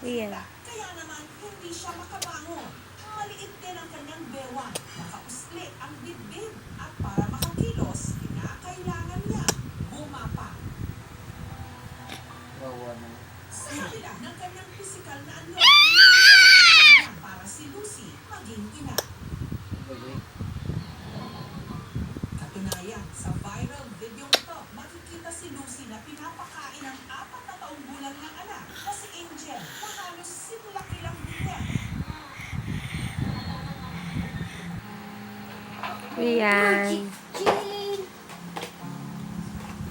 Ayan. Kaya naman hindi siya makabangon. Maliit din ang kanyang bewang, nakausli ang dibdib at para makakilos, kinakailangan niya gumapa. Sa kabila ng kanyang pisikal na anyo, hindi siya naghahanap para si Lucy maging ina. Katunayan, sa viral video ito, makikita si Lucy na pinapakain ang 4 na taong gulang ng anak na si Angel na halos simulaki lang din niya. Ayan.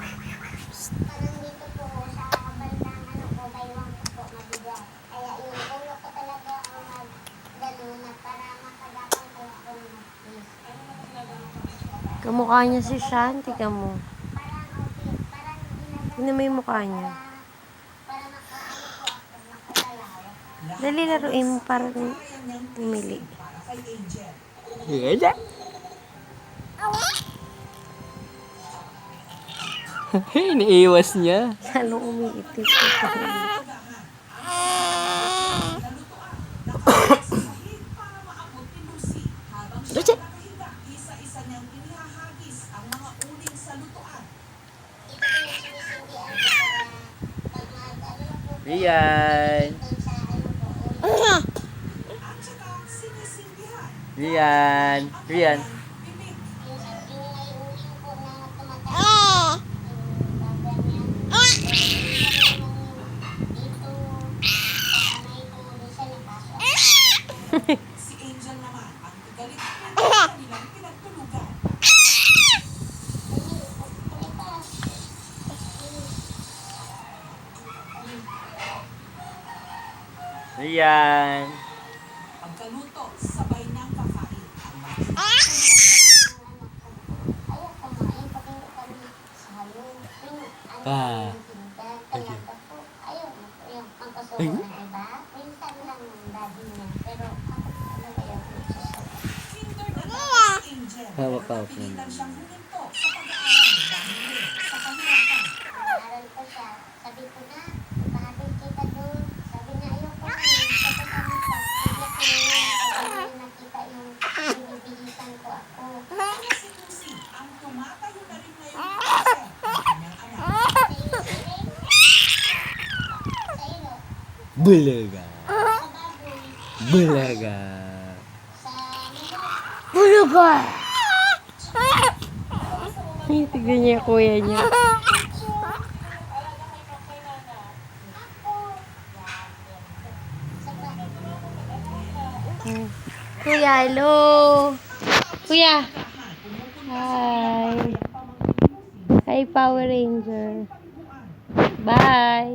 Parang dito po sa bandang ko, baywang po mabigat. Kaya yung ulo ko talaga ang nagdalo na para makagapan ko ako ng mag-please. Kamukha niya si Sean. Tingnan mo. Parang okay, parang Tingnan mo yung mukha niya. para makaano po ako, makagalaw. Dali laruin mo para Kaya niyang pumili. para kay Angel. Iniiwas niya. Lalong umiitik. Para maabot ni Lucy habang siya nakahiga, isa-isa niyang inihahagis ang mga uling sa lutuan. Ito yung sinisindihan ko para pag mag-ano na po Rian. doon sa ano po, At saka sinisindihan. Rian. Rian. Bibig. yung sa may uling po na tumatay. Yung bagan yan. Dito, kasanay ko minsan napasok. Si Angel naman ang galit ng kanilang pinagtulugan. Rian. Pagkaluto, sabay ng kakain. Ang mga Ayaw kumain pati kami sa halong. Yung ano, Ah. yung tindan, talaga po. Ayaw na po yung pangkasuko ng iba. Minsan lang ng daddy niya. Pero ako talaga yung nagsusuko. kinder na lang si Angel. Hawak-hawak Napilitan naman. siyang huminto sa pag-aaral dahil din sa kahirapan. Nag-aaral ko siya. Sabi ko na, pahatid kita doon. Sabi niya, ayaw ko na. Sabi kami sa bigla ko na yun. Sabi niya nakita yung binibihisan ko ako. Kaya si Lucy ang tumatayo na rin ngayon ni Angel, ang kanyang anak. Sa iyo, rin. Sa iyo. Bulaga. Sa baboy. Bulaga. Sa manok. Bulaga! Ay, tignan niya yung kuya niya. Kuya, hello! Kuya! Hi! Hi, Power Ranger! Bye!